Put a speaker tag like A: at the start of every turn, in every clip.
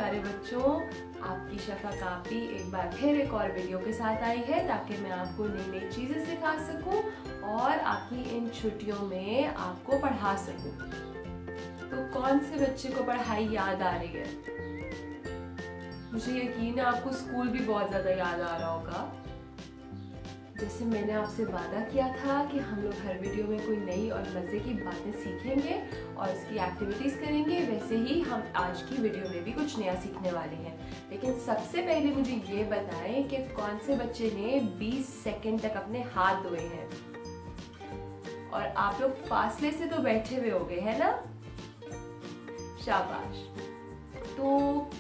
A: प्यारे बच्चों, आपकी शफा कापी एक बार फिर एक और वीडियो के साथ आई है ताकि मैं आपको नई नई चीज़ें सिखा सकूं और आपकी इन छुट्टियों में आपको पढ़ा सकूं। तो कौन से बच्चे को पढ़ाई याद आ रही है? मुझे यकीन है आपको स्कूल भी बहुत ज़्यादा याद आ रहा होगा। जैसे मैंने आपसे वादा किया था कि हम लोग हर वीडियो में कोई नई और मज़े की बातें सीखेंगे और उसकी एक्टिविटीज़ करेंगे, वैसे ही हम आज की वीडियो में भी कुछ नया सीखने वाले हैं। लेकिन सबसे पहले मुझे ये बताएं कि कौन से बच्चे ने 20 सेकंड तक अपने हाथ धोए हैं। और आप लोग फासले से तो बैठे हुए हो गए, है ना? शाबाश। तो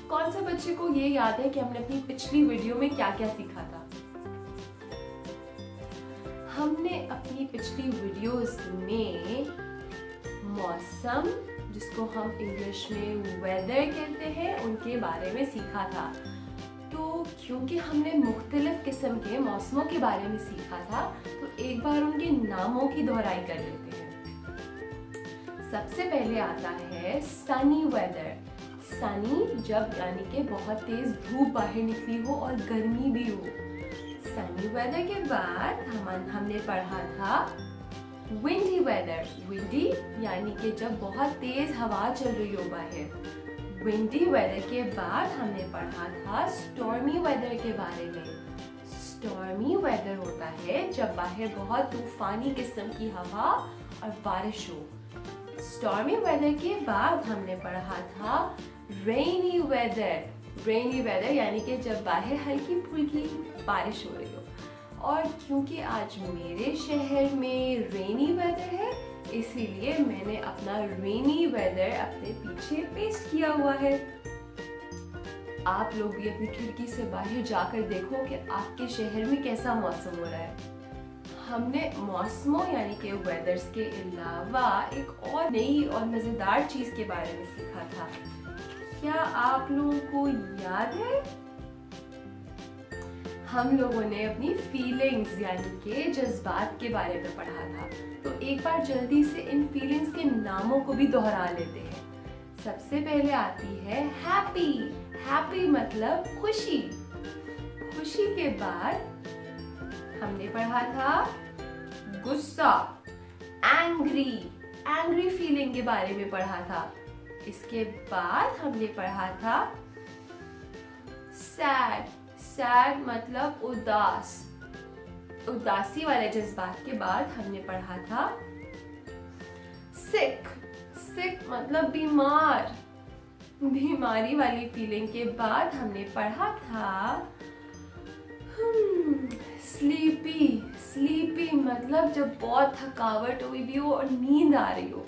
A: कौन से बच्चे को ये याद है कि हमने अपनी पिछली वीडियो में क्या क्या सीखा था? हमने अपनी पिछली वीडियोस में मौसम, जिसको हम इंग्लिश में वेदर कहते हैं, उनके बारे में सीखा था। तो क्योंकि हमने मुख्तलिफ किस्म के मौसमों के बारे में सीखा था, तो एक बार उनके नामों की दोहराई कर लेते हैं। सबसे पहले आता है सनी वेदर। सनी जब यानी कि बहुत तेज धूप बाहर निकली हो और गर्मी भी हो। सनी वेदर के बाद हमने पढ़ा था विंडी वेदर। विंडी यानी कि जब बहुत तेज हवा चल रही हो बाहर। विंडी वेदर के बाद हमने पढ़ा था स्टॉर्मी वेदर के बारे में। स्टॉर्मी वेदर होता है जब बाहर बहुत तूफानी किस्म की हवा और बारिश हो। स्टॉर्मी वेदर के बाद हमने पढ़ा था रेनी वेदर। रेनी वेदर यानी कि जब बाहर हल्की फुल्की बारिश हो रही हो। और क्योंकि आज मेरे शहर में रेनी वेदर है, इसीलिए मैंने अपना रेनी वेदर अपने पीछे पेस्ट किया हुआ है। आप लोग भी अपनी खिड़की से बाहर जाकर देखो कि आपके शहर में कैसा मौसम हो रहा है। हमने मौसमों यानी कि वेदर्स के अलावा एक और नई और मजेदार चीज के बारे में सीखा था। क्या आप लोगों को याद है? हम लोगों ने अपनी फीलिंग्स यानी कि जज्बात के बारे में पढ़ा था। तो एक बार जल्दी से इन फीलिंग्स के नामों को भी दोहरा लेते हैं। सबसे पहले आती है हैप्पी। हैप्पी मतलब खुशी। खुशी के बाद हमने पढ़ा था गुस्सा। एंग्री। एंग्री फीलिंग के बारे में पढ़ा था। इसके बाद हमने पढ़ा था सैड। सैड मतलब उदास। उदासी वाले जज्बात के बाद हमने पढ़ा था सिक। सिक मतलब बीमार। बीमारी वाली फीलिंग के बाद हमने पढ़ा था स्लीपी। स्लीपी मतलब जब बहुत थकावट हुई भी हो और नींद आ रही हो।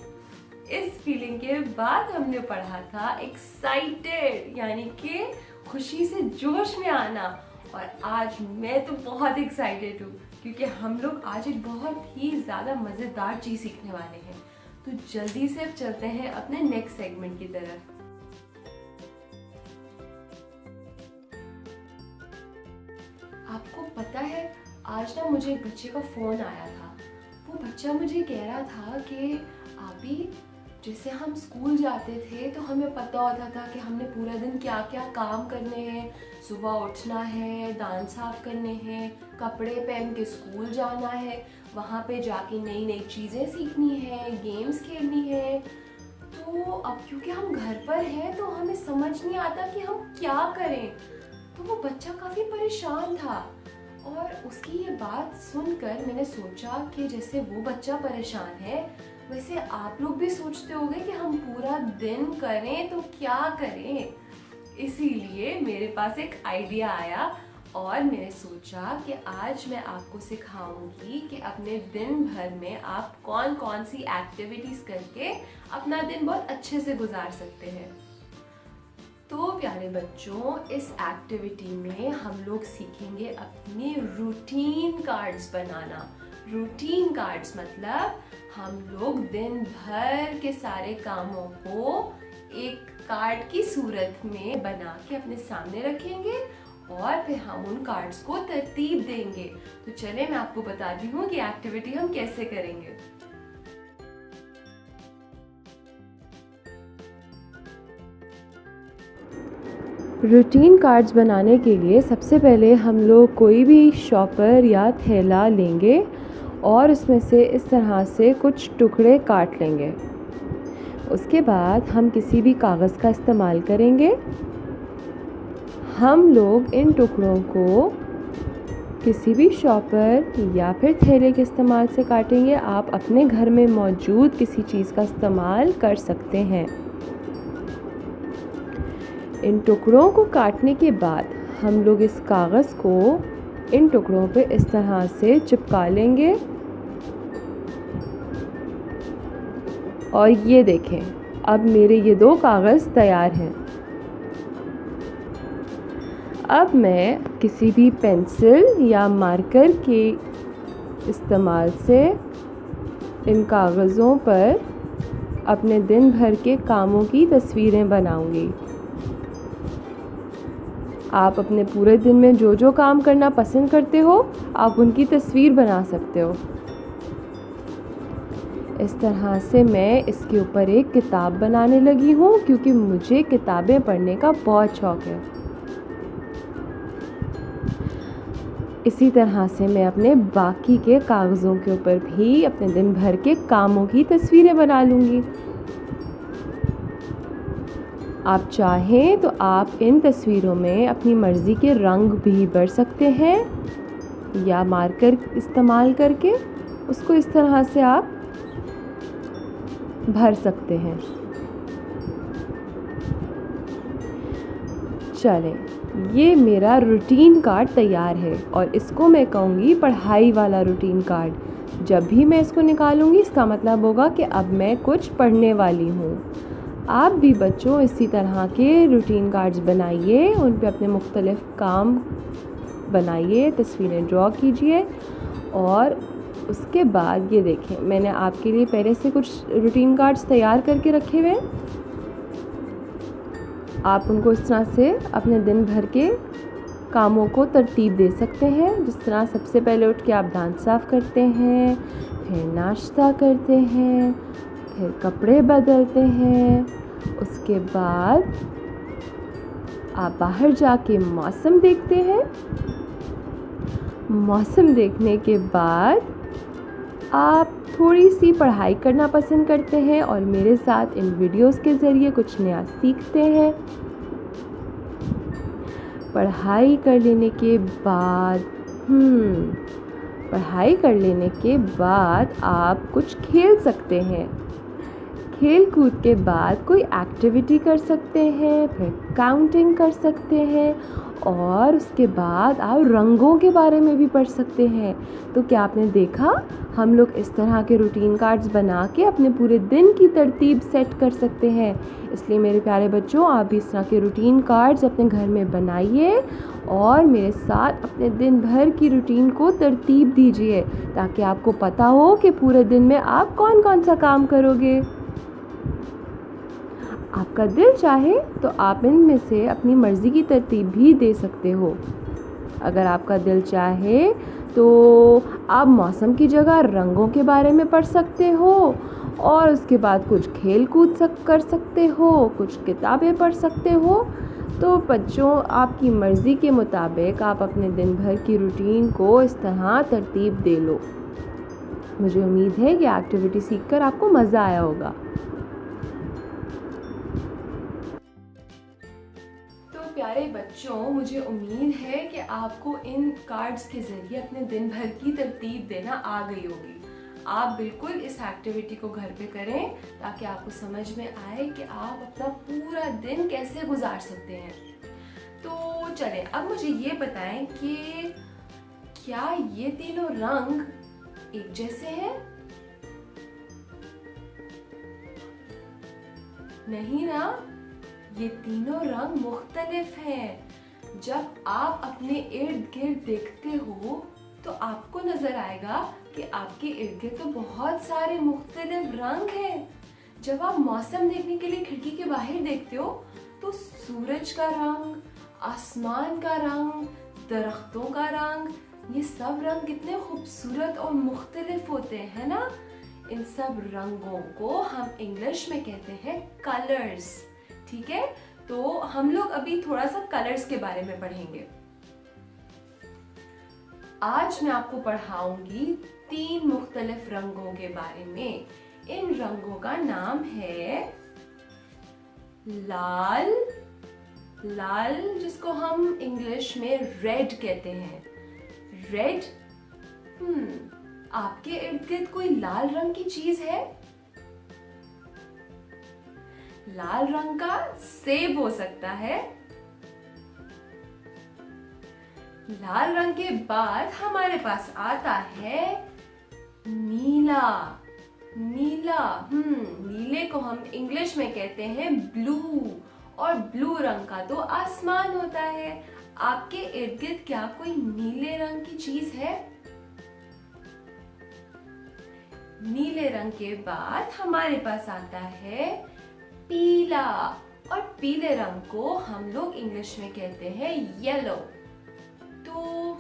A: इस फीलिंग के बाद हमने पढ़ा था एक्साइटेड यानी कि खुशी से जोश में आना। और आज मैं तो बहुत एक्साइटेड हूँ क्योंकि हम लोग आज एक बहुत ही ज़्यादा मज़ेदार चीज़ सीखने वाले हैं। तो जल्दी से अब चलते हैं अपने नेक्स्ट सेगमेंट की तरफ। आपको पता है, आज ना मुझे एक बच्चे का फ़ोन आया था। वो बच्चा मुझे कह रहा था कि आपी, जैसे हम स्कूल जाते थे तो हमें पता होता था कि हमने पूरा दिन क्या क्या काम करने हैं। सुबह उठना है, दांत साफ करने हैं, कपड़े पहन के स्कूल जाना है, वहाँ पे जाके नई नई चीज़ें सीखनी है, गेम्स खेलनी है। तो अब क्योंकि हम घर पर हैं तो हमें समझ नहीं आता कि हम क्या करें। तो वो बच्चा काफ़ी परेशान था और उसकी ये बात सुनकर मैंने सोचा कि जैसे वो बच्चा परेशान है, वैसे आप लोग भी सोचते होंगे कि हम पूरा दिन करें तो क्या करें। इसीलिए मेरे पास एक आइडिया आया और मैंने सोचा कि आज मैं आपको सिखाऊंगी कि अपने दिन भर में आप कौन कौन सी एक्टिविटीज़ करके अपना दिन बहुत अच्छे से गुजार सकते हैं। तो प्यारे बच्चों, इस एक्टिविटी में हम लोग सीखेंगे अपने रूटीन कार्ड्स बनाना। रूटीन कार्ड्स मतलब हम लोग दिन भर के सारे कामों को एक कार्ड की सूरत में बना के अपने सामने रखेंगे और फिर हम उन कार्ड्स को तरतीब देंगे। तो चले मैं आपको बताती हूँ कि एक्टिविटी हम कैसे करेंगे। रूटीन कार्ड्स बनाने के लिए सबसे पहले हम लोग कोई भी शॉपर या थैला लेंगे और उसमें से इस तरह से कुछ टुकड़े काट लेंगे। उसके बाद हम किसी भी कागज़ का इस्तेमाल करेंगे। हम लोग इन टुकड़ों को किसी भी शॉपर या फिर थैले के इस्तेमाल से काटेंगे। आप अपने घर में मौजूद किसी चीज़ का इस्तेमाल कर सकते हैं। इन टुकड़ों को काटने के बाद हम लोग इस कागज़ को इन टुकड़ों पे इस तरह से चिपका लेंगे। और ये देखें, अब मेरे ये 2 कागज़ तैयार हैं। अब मैं किसी भी पेंसिल या मार्कर के इस्तेमाल से इन कागज़ों पर अपने दिन भर के कामों की तस्वीरें बनाऊंगी। आप अपने पूरे दिन में जो जो काम करना पसंद करते हो, आप उनकी तस्वीर बना सकते हो। इस तरह से मैं इसके ऊपर एक किताब बनाने लगी हूँ, क्योंकि मुझे किताबें पढ़ने का बहुत शौक़ है। इसी तरह से मैं अपने बाकी के कागज़ों के ऊपर भी अपने दिन भर के कामों की तस्वीरें बना लूँगी। आप चाहें तो आप इन तस्वीरों में अपनी मर्ज़ी के रंग भी भर सकते हैं या मार्कर इस्तेमाल करके उसको इस तरह से आप भर सकते हैं। चलें, ये मेरा रूटीन कार्ड तैयार है और इसको मैं कहूँगी पढ़ाई वाला रूटीन कार्ड। जब भी मैं इसको निकालूँगी इसका मतलब होगा कि अब मैं कुछ पढ़ने वाली हूँ। आप भी बच्चों इसी तरह के रूटीन कार्ड्स बनाइए, उन पे अपने मुख्तलिफ़ काम बनाइए, तस्वीरें ड्रॉ कीजिए। और उसके बाद ये देखें, मैंने आपके लिए पहले से कुछ रूटीन कार्ड्स तैयार करके रखे हुए हैं। आप उनको इस तरह से अपने दिन भर के कामों को तरतीब दे सकते हैं। जिस तरह सबसे पहले उठ के आप दांत साफ़ करते हैं, फिर नाश्ता करते हैं, फिर कपड़े बदलते हैं, उसके बाद आप बाहर जाके मौसम देखते हैं। मौसम देखने के बाद आप थोड़ी सी पढ़ाई करना पसंद करते हैं और मेरे साथ इन वीडियोस के ज़रिए कुछ नया सीखते हैं। पढ़ाई कर लेने के बाद आप कुछ खेल सकते हैं। खेल कूद के बाद कोई एक्टिविटी कर सकते हैं, फिर काउंटिंग कर सकते हैं और उसके बाद आप रंगों के बारे में भी पढ़ सकते हैं। तो क्या आपने देखा, हम लोग इस तरह के रूटीन कार्ड्स बना के अपने पूरे दिन की तरतीब सेट कर सकते हैं। इसलिए मेरे प्यारे बच्चों, आप भी इस तरह के रूटीन कार्ड्स अपने घर में बनाइए और मेरे साथ अपने दिन भर की रूटीन को तरतीब दीजिए, ताकि आपको पता हो कि पूरे दिन में आप कौन कौन सा काम करोगे। आपका दिल चाहे तो आप इनमें से अपनी मर्ज़ी की तरतीब भी दे सकते हो। अगर आपका दिल चाहे तो आप मौसम की जगह रंगों के बारे में पढ़ सकते हो और उसके बाद कुछ खेल कूद कर सकते हो, कुछ किताबें पढ़ सकते हो। तो बच्चों, आपकी मर्ज़ी के मुताबिक आप अपने दिन भर की रूटीन को इस तरह तरतीब दे लो। मुझे उम्मीद है कि एक्टिविटी सीखकर आपको मज़ा आया होगा। प्यारे बच्चों, मुझे उम्मीद है कि आपको इन कार्ड्स के ज़रिए अपने दिन भर की तरतीब देना आ गई होगी। आप बिल्कुल इस एक्टिविटी को घर पे करें ताकि आपको समझ में आए कि आप अपना पूरा दिन कैसे गुजार सकते हैं। तो चलें, अब मुझे ये बताएं कि क्या ये तीनों रंग एक जैसे हैं? नहीं ना, ये तीनों रंग मुख्तलिफ हैं। जब आप अपने इर्द गिर्द देखते हो तो आपको नजर आएगा कि आपके इर्द गिर्द तो बहुत सारे मुख्तलिफ रंग हैं। जब आप मौसम देखने के लिए खिड़की के बाहर देखते हो तो सूरज का रंग, आसमान का रंग, दरख्तों का रंग, ये सब रंग कितने खूबसूरत और मुख्तलिफ होते हैं ना। इन सब रंगों को हम इंग्लिश में कहते हैं कलर्स। ठीक है, तो हम लोग अभी थोड़ा सा कलर्स के बारे में पढ़ेंगे। आज मैं आपको पढ़ाऊंगी 3 मुख्तलिफ रंगों के बारे में। इन रंगों का नाम है लाल, लाल जिसको हम इंग्लिश में रेड कहते हैं। रेड। आपके इर्द गिर्द कोई लाल रंग की चीज है? लाल रंग का सेब हो सकता है। लाल रंग के बाद हमारे पास आता है नीला। नीला, नीले को हम इंग्लिश में कहते हैं ब्लू, और ब्लू रंग का तो आसमान होता है। आपके इर्द गिर्द क्या कोई नीले रंग की चीज है? नीले रंग के बाद हमारे पास आता है पीला, और पीले रंग को हम लोग इंग्लिश में कहते हैं येलो। तो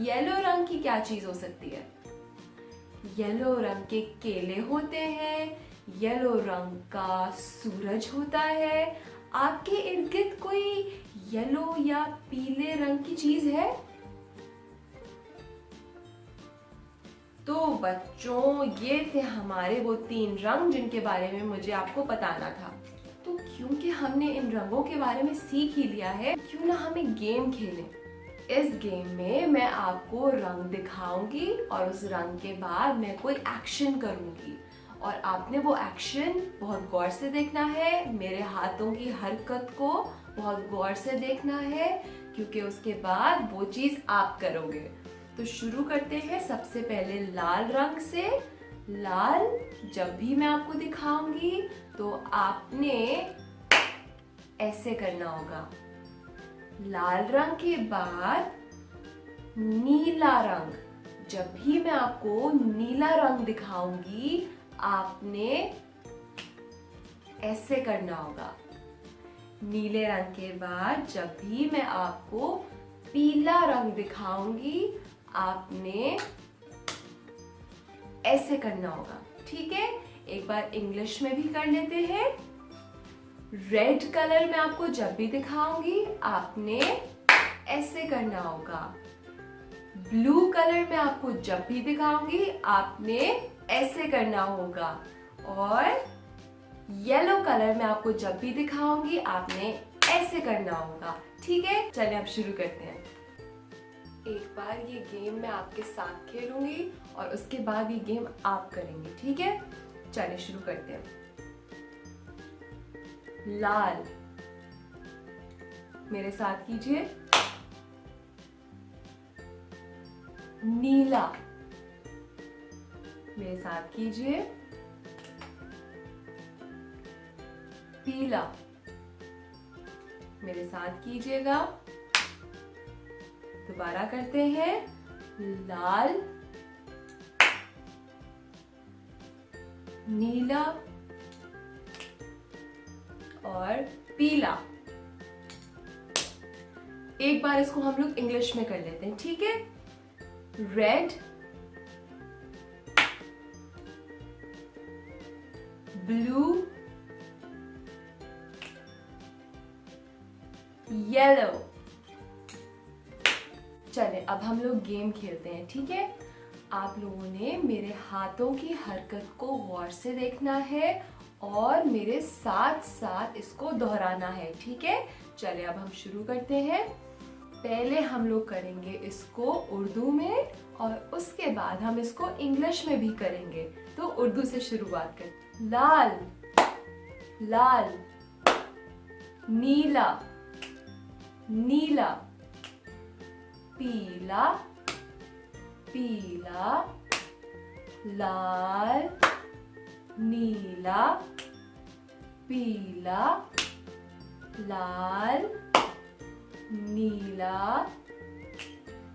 A: येलो रंग की क्या चीज हो सकती है? येलो रंग के केले होते हैं, येलो रंग का सूरज होता है। आपके इर्द गिर्द कोई येलो या पीले रंग की चीज है? तो बच्चों, ये थे हमारे वो 3 रंग जिनके बारे में मुझे आपको बताना था। तो क्योंकि हमने इन रंगों के बारे में सीख ही लिया है, क्यों ना हम एक गेम खेलें। इस गेम में मैं आपको रंग दिखाऊंगी और उस रंग के बाद मैं कोई एक्शन करूंगी, और आपने वो एक्शन बहुत गौर से देखना है। मेरे हाथों की हरकत को बहुत गौर से देखना है, क्योंकि उसके बाद वो चीज आप करोगे। तो शुरू करते हैं सबसे पहले लाल रंग से। लाल, जब भी मैं आपको दिखाऊंगी तो आपने ऐसे करना होगा। लाल रंग के बाद नीला रंग, जब भी मैं आपको नीला रंग दिखाऊंगी आपने ऐसे करना होगा। नीले रंग के बाद जब भी मैं आपको पीला रंग दिखाऊंगी आपने ऐसे करना होगा। ठीक है, एक बार इंग्लिश में भी कर लेते हैं। रेड कलर में आपको जब भी दिखाऊंगी आपने ऐसे करना होगा। ब्लू कलर में आपको जब भी दिखाऊंगी आपने ऐसे करना होगा, और येलो कलर में आपको जब भी दिखाऊंगी आपने ऐसे करना होगा। ठीक है, चलिए अब शुरू करते हैं। एक बार ये गेम मैं आपके साथ खेलूंगी और उसके बाद ये गेम आप करेंगे। ठीक है, चलिए शुरू करते हैं। लाल, मेरे साथ कीजिए। नीला, मेरे साथ कीजिए। पीला, मेरे साथ कीजिएगा। दोबारा करते हैं। लाल, नीला और पीला। एक बार इसको हम लोग इंग्लिश में कर लेते हैं। ठीक है, रेड, ब्लू, येलो। चले अब हम लोग गेम खेलते हैं। ठीक है, आप लोगों ने मेरे हाथों की हरकत को गौर से देखना है और मेरे साथ साथ इसको दोहराना है। ठीक है, चलिए अब हम शुरू करते हैं। पहले हम लोग करेंगे इसको उर्दू में और उसके बाद हम इसको इंग्लिश में भी करेंगे। तो उर्दू से शुरुआत करें। लाल, लाल, नीला, नीला, पीला, पीला, लाल, नीला, पीला, लाल, नीला।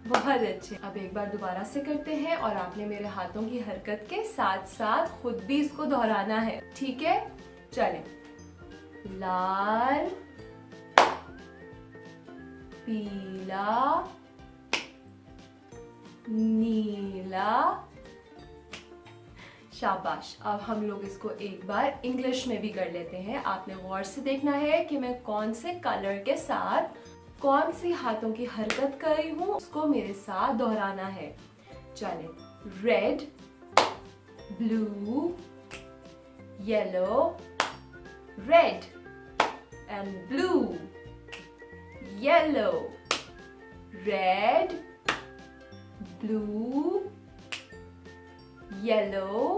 A: बहुत अच्छे। अब एक बार दोबारा से करते हैं और आपने मेरे हाथों की हरकत के साथ साथ खुद भी इसको दोहराना है। ठीक है, चलें। लाल, पीला, नीला, शाबाश। अब हम लोग इसको एक बार इंग्लिश में भी कर लेते हैं। आपने गौर से देखना है कि मैं कौन से कलर के साथ कौन सी हाथों की हरकत कर रही हूँ, उसको मेरे साथ दोहराना है। चले, red, blue, yellow, red and blue, yellow, red, blue, yellow,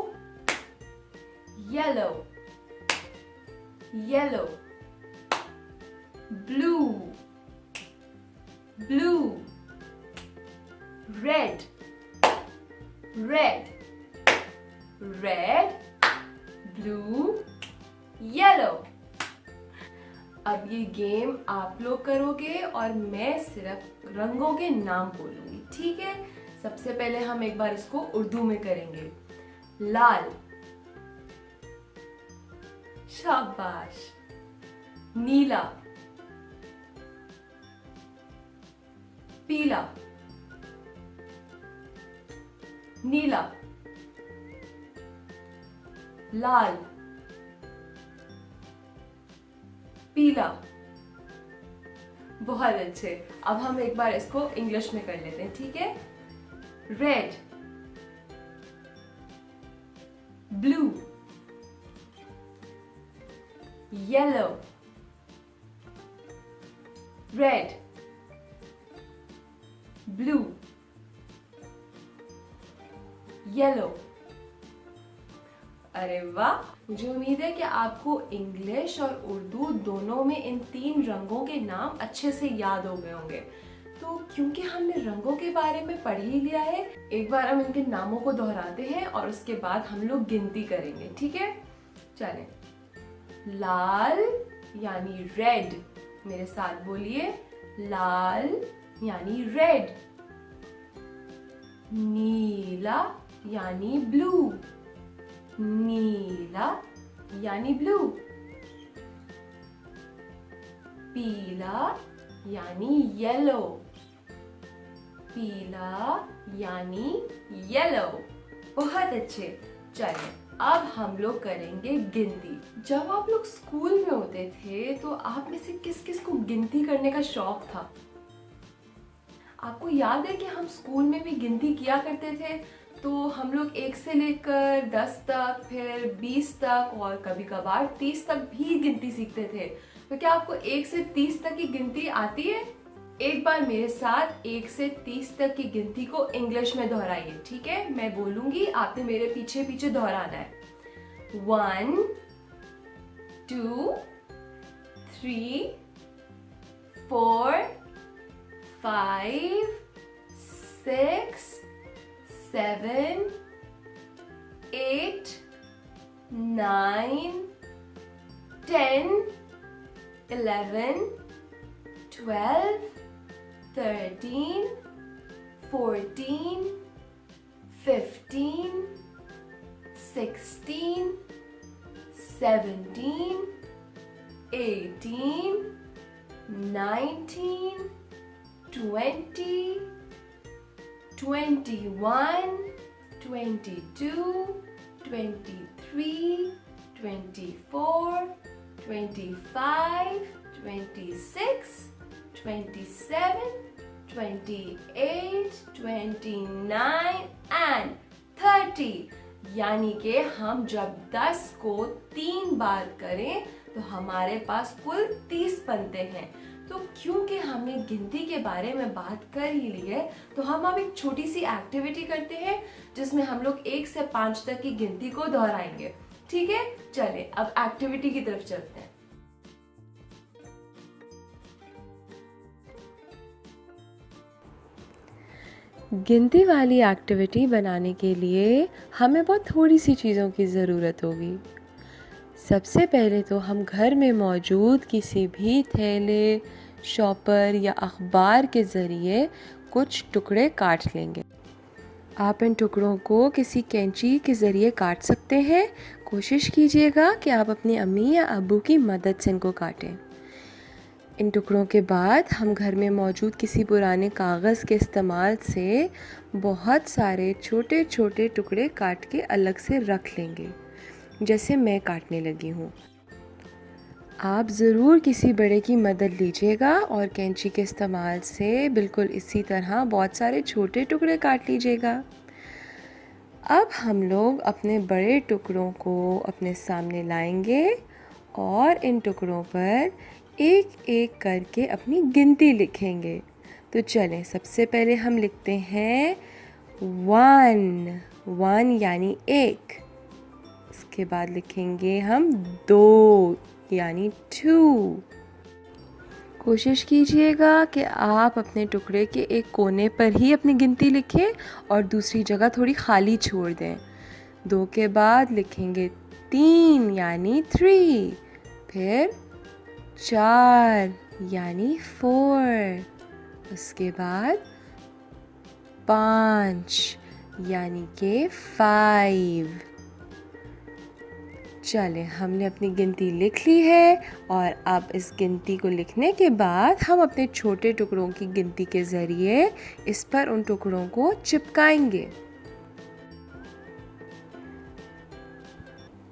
A: yellow, yellow, blue, blue, red, red, red, blue, yellow। अब ये गेम आप लोग करोगे और मैं सिर्फ रंगों के नाम बोलूंगी, ठीक है? सबसे पहले हम एक बार इसको उर्दू में करेंगे। लाल, शाबाश। नीला, पीला, नीला, लाल, पीला। बहुत अच्छे। अब हम एक बार इसको इंग्लिश में कर लेते हैं, ठीक है? Red, blue, yellow, red, blue, yellow. अरे वाह, मुझे उम्मीद है कि आपको इंग्लिश और उर्दू दोनों में इन 3 रंगों के नाम अच्छे से याद हो गए होंगे। तो क्योंकि हमने रंगों के बारे में पढ़ ही लिया है, एक बार हम इनके नामों को दोहराते हैं और उसके बाद हम लोग गिनती करेंगे, ठीक है? चलें। लाल यानी रेड, मेरे साथ बोलिए, लाल यानी रेड। नीला यानी ब्लू, नीला यानी ब्लू। पीला यानी येलो, पीला यानी येलो। बहुत अच्छे। चलिए, अब हम लोग करेंगे गिनती। जब आप लोग स्कूल में होते थे तो आप में से किस किस को गिनती करने का शौक था? आपको याद है कि हम स्कूल में भी गिनती किया करते थे? तो हम लोग 1 से लेकर 10 तक, फिर 20 तक और कभी कभार 30 तक भी गिनती सीखते थे। तो क्या आपको 1 से 30 तक की गिनती आती है? एक बार मेरे साथ 1 से 30 तक की गिनती को इंग्लिश में दोहराइए, ठीक है? मैं बोलूंगी, आपने मेरे पीछे पीछे दोहराना है। 1 2 3 4 5 6 7 8 9 10 11 12 13 14 15 16 17 18 19 20 21 22 23 24 25 26 27 28 29 and 30। यानी कि हम जब 10 को 3 बार करें तो हमारे पास कुल 30 बनते हैं। तो क्योंकि हमने गिनती के बारे में बात कर ही ली है, तो हम अब एक छोटी सी एक्टिविटी करते हैं जिसमें हम लोग 1 से 5 तक की गिनती को दोहराएंगे, ठीक है? चले, अब एक्टिविटी की तरफ चलते हैं। गिनती वाली एक्टिविटी बनाने के लिए हमें बहुत थोड़ी सी चीज़ों की ज़रूरत होगी। सबसे पहले तो हम घर में मौजूद किसी भी थैले, शॉपर या अखबार के ज़रिए कुछ टुकड़े काट लेंगे। आप इन टुकड़ों को किसी कैंची के ज़रिए काट सकते हैं। कोशिश कीजिएगा कि आप अपनी अम्मी या अब्बू की मदद से इनको काटें। इन टुकड़ों के बाद हम घर में मौजूद किसी पुराने कागज़ के इस्तेमाल से बहुत सारे छोटे छोटे टुकड़े काट के अलग से रख लेंगे, जैसे मैं काटने लगी हूँ। आप ज़रूर किसी बड़े की मदद लीजिएगा और कैंची के इस्तेमाल से बिल्कुल इसी तरह बहुत सारे छोटे टुकड़े काट लीजिएगा। अब हम लोग अपने बड़े टुकड़ों को अपने सामने लाएंगे और इन टुकड़ों पर एक एक करके अपनी गिनती लिखेंगे। तो चलें, सबसे पहले हम लिखते हैं 1 यानी 1। इसके बाद लिखेंगे हम 2 यानी 2। कोशिश कीजिएगा कि आप अपने टुकड़े के एक कोने पर ही अपनी गिनती लिखें और दूसरी जगह थोड़ी खाली छोड़ दें। 2 के बाद लिखेंगे 3 यानी 3, फिर 4 यानी 4, उसके बाद 5 यानी के 5। चलें, हमने अपनी गिनती लिख ली है और अब इस गिनती को लिखने के बाद हम अपने छोटे टुकड़ों की गिनती के ज़रिए इस पर उन टुकड़ों को चिपकाएंगे।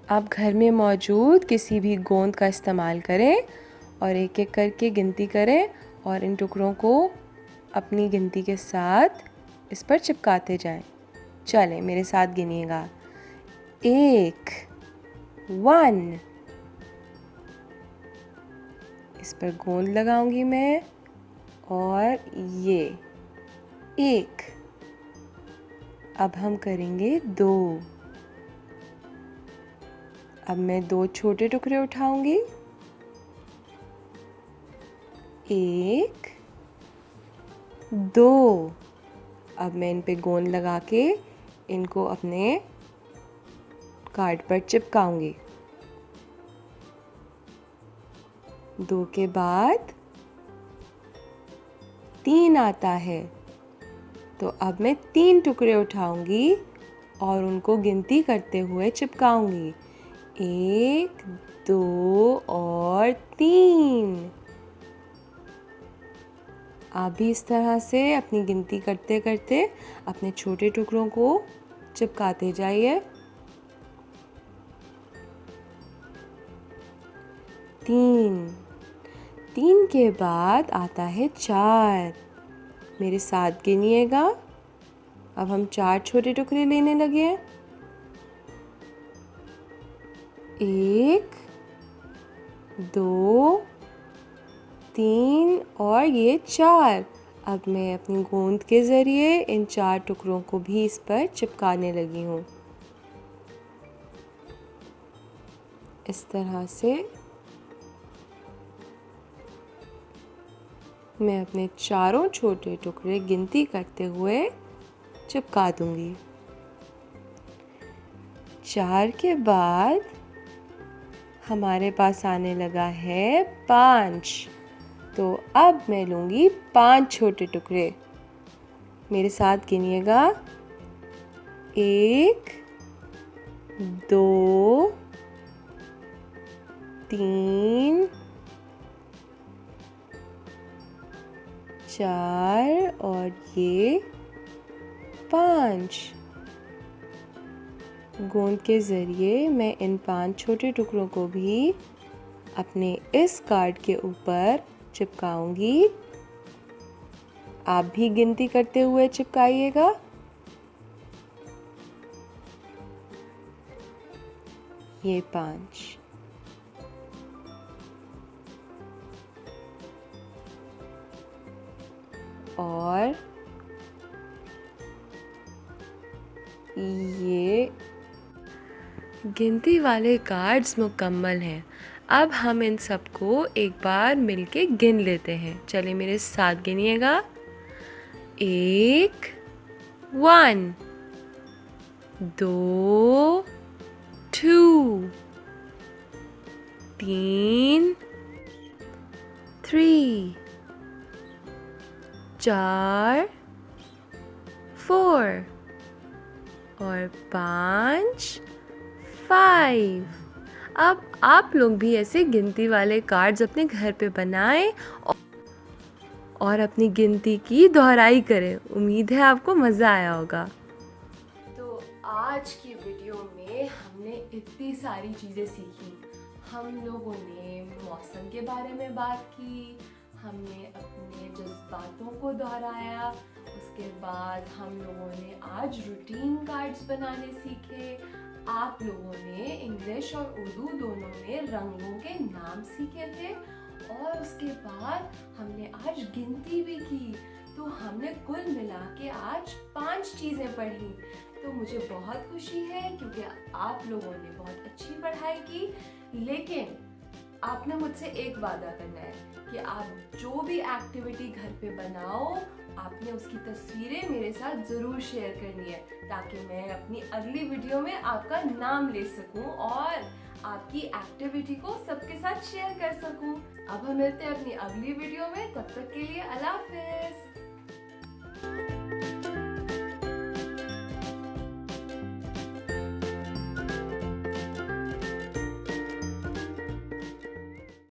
A: आप घर में मौजूद किसी भी गोंद का इस्तेमाल करें और एक एक करके गिनती करें और इन टुकड़ों को अपनी गिनती के साथ इस पर चिपकाते जाएं। चलें, मेरे साथ गिनिएगा। 1 इस पर गोंद लगाऊंगी मैं और ये 1। अब हम करेंगे 2। अब मैं 2 छोटे टुकड़े उठाऊंगी, 1 2। अब मैं इन पे गोंद लगा के इनको अपने कार्ड पर चिपकाऊंगी। 2 के बाद 3 आता है, तो अब मैं 3 टुकड़े उठाऊंगी और उनको गिनती करते हुए चिपकाऊंगी। 1 2 और 3। आप भी इस तरह से अपनी गिनती करते करते अपने छोटे टुकड़ों को चिपकाते जाइए। 3 के बाद आता है 4। मेरे साथ गिनिएगा। अब हम 4 छोटे टुकड़े लेने लगे हैं। 1 2 3 और ये 4। अब मैं अपनी गोंद के ज़रिए इन 4 टुकड़ों को भी इस पर चिपकाने लगी हूँ। इस तरह से मैं अपने चारों छोटे टुकड़े गिनती करते हुए चिपका दूंगी। 4 के बाद हमारे पास आने लगा है 5। तो अब मैं लूँगी 5 छोटे टुकड़े। मेरे साथ गिनिएगा। 1 2 3 4 और ये 5। गोंद के ज़रिए मैं इन 5 छोटे टुकड़ों को भी अपने इस कार्ड के ऊपर चिपकाऊंगी। आप भी गिनती करते हुए चिपकाइएगा। ये 5। और ये गिनती वाले कार्ड्स मुकम्मल हैं। अब हम इन सबको एक बार मिलके गिन लेते हैं। चलिए, मेरे साथ गिनिएगा। 1 2 2 3 3 4 4 और 5 5। अब आप लोग भी ऐसे गिनती वाले कार्ड्स अपने घर पे बनाएं और अपनी गिनती की दोहराई करें। उम्मीद है आपको मज़ा आया होगा। तो आज की वीडियो में हमने इतनी सारी चीज़ें सीखी। हम लोगों ने मौसम के बारे में बात की, हमने अपने जज्बातों को दोहराया, उसके बाद हम लोगों ने आज रूटीन कार्ड्स बनाने सीखे। आप लोगों ने इंग्लिश और उर्दू दोनों में रंगों के नाम सीखे थे और उसके बाद हमने आज गिनती भी की। तो हमने कुल मिला के आज 5 चीज़ें पढ़ी। तो मुझे बहुत खुशी है क्योंकि आप लोगों ने बहुत अच्छी पढ़ाई की। लेकिन आपने मुझसे एक वादा करना है कि आप जो भी एक्टिविटी घर पे बनाओ, आपने उसकी तस्वीरें मेरे साथ ज़रूर शेयर करनी है ताकि मैं अपनी अगली वीडियो में आपका नाम ले सकूं और आपकी एक्टिविटी को सबके साथ शेयर कर सकूं। अब हम मिलते हैं अपनी अगली वीडियो में, तब तक के लिए अल्लाह हाफिज़।